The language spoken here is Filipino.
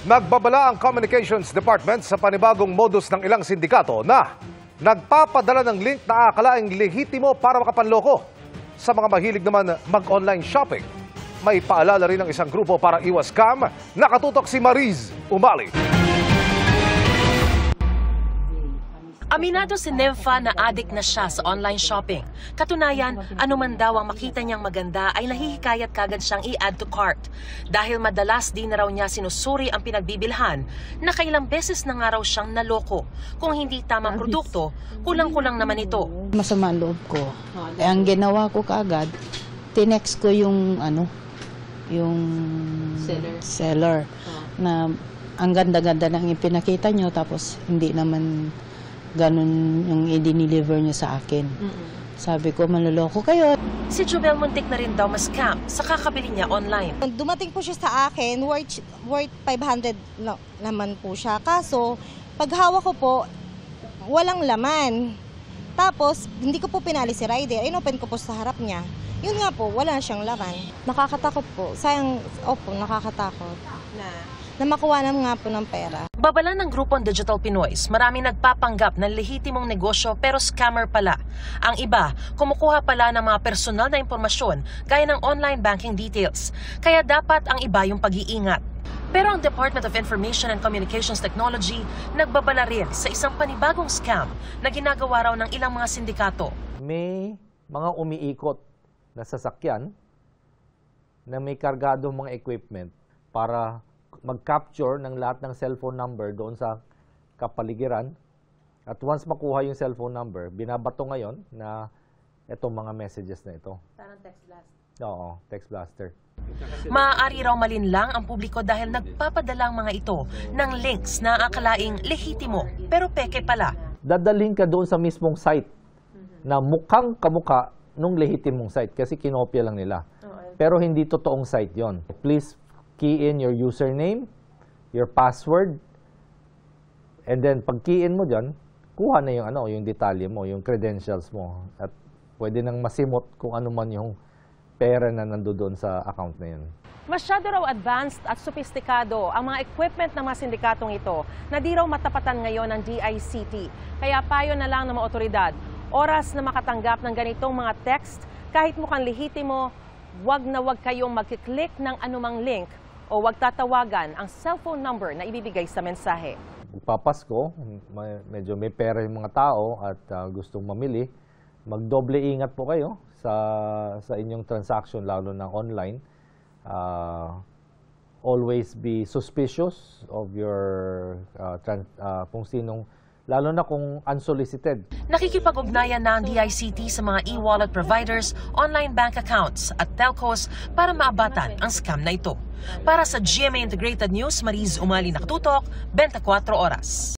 Nagbabala ang Communications Department sa panibagong modus ng ilang sindikato na nagpapadala ng link na akalaing lehitimo para makapanloko. Sa mga mahilig naman mag-online shopping, may paalala rin ng isang grupo para iwas scam. Nakatutok si Mariz Umali. Aminado si Nympha na addict na siya sa online shopping. Katunayan, anuman daw ang makita niyang maganda ay nahihikayat kagad siyang i-add to cart. Dahil madalas di na raw niya sinusuri ang pinagbibilhan, nakailang beses na nga raw siyang naloko. Kung hindi tamang produkto, kulang-kulang naman ito. Masama ang loob ko. Ang ginawa ko kaagad, tinext ko yung seller na ang ganda-ganda ng ipinakita nyo tapos hindi naman ganun yung i-deliver niya sa akin. Sabi ko, manloloko kayo. Si Jubel muntik na rin daw ma-scam sa kakabili niya online. Dumating po siya sa akin, worth 500 naman po siya. Kaso, pag hawak ko po, walang laman. Tapos, hindi ko po pinali si rider. Inopen ko po sa harap niya. Yun nga po, wala siyang laman. Nakakatakot po. Sayang, nakakatakot. Na makuha naman nga po ng pera. Babala ng grupong Digital Pinoys, maraming nagpapanggap ng lehitimong negosyo pero scammer pala. Ang iba, kumukuha pala ng mga personal na impormasyon gaya ng online banking details. Kaya dapat ang iba yung pag-iingat. Pero ang Department of Information and Communications Technology nagbabala rin sa isang panibagong scam na ginagawa raw ng ilang mga sindikato. May mga umiikot na sasakyan na may kargado mga equipment para mag-capture ng lahat ng cellphone number doon sa kapaligiran. At once makuha yung cellphone number, binabato ngayon na itong mga messages na ito. Parang text blast. Oo, text blaster. Maaari raw malinlang ang publiko dahil nagpapadala ang mga ito ng links na akalaing lehitimo pero peke pala. Dadalhin ka doon sa mismong site na mukhang kamukha nung lehitimong site kasi kinopya lang nila. Pero hindi totoong site yon. Please key in your username, your password, and then pag key in mo dyan, kuha na yung detalye mo, yung credentials mo. At pwede nang masimot kung ano man yung pera na nandoon sa account na yun. Masyado raw advanced at sophisticado ang mga equipment ng mga sindikatong ito na di raw matapatan ngayon ng DICT. Kaya payo na lang ng mga otoridad, oras na makatanggap ng ganitong mga text, kahit mukhang lehitimo, wag na wag kayong magkiklik ng anumang link o wag tatawagan ang cellphone number na ibibigay sa mensahe. Papasko, medyo may pera yung mga tao at gustong mamili, magdoble ingat po kayo sa inyong transaction, lalo na online. Always be suspicious of your kung sinong, lalo na kung unsolicited. Nakikipag-ugnayan na ang DICT sa mga e-wallet providers, online bank accounts at telcos para maabatan ang scam na ito. Para sa GMA Integrated News, Mariz Umali, nakatutok, 24 oras.